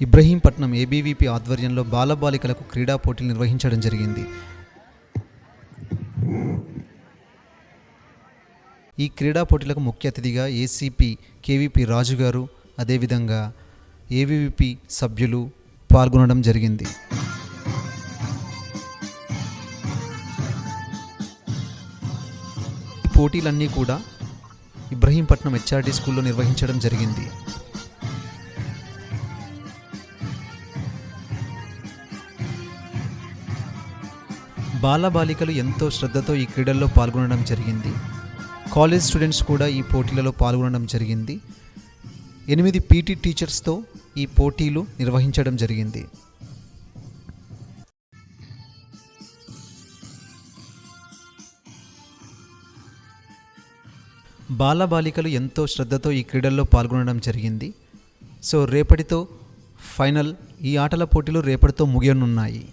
Ibrahimpatnam ABVP ఆధ్వర్యంలో బాలబాలికలకు క్రీడా పోటీలు నిర్వహించడం జరిగింది. ఈ క్రీడా పోటీలకు ముఖ్య అతిథిగా ఏసీపీ కేవీపీ రాజు గారు, అదేవిధంగా ఏవీవీపీ సభ్యులు పాల్గొనడం జరిగింది. ఈ పోటీలన్నీ కూడా ఇబ్రహీంపట్నం హెచ్ఆర్డీ స్కూల్లో నిర్వహించడం జరిగింది. బాలబాలికలు ఎంతో శ్రద్ధతో ఈ క్రీడల్లో పాల్గొనడం జరిగింది. కాలేజ్ స్టూడెంట్స్ కూడా ఈ పోటీలలో పాల్గొనడం జరిగింది. 8 పీటీ టీచర్స్తో ఈ పోటీలు నిర్వహించడం జరిగింది. బాలబాలికలు ఎంతో శ్రద్ధతో ఈ క్రీడల్లో పాల్గొనడం జరిగింది. సో రేపటితో ఫైనల్, ఈ ఆటల పోటీలు రేపటితో ముగియనున్నాయి.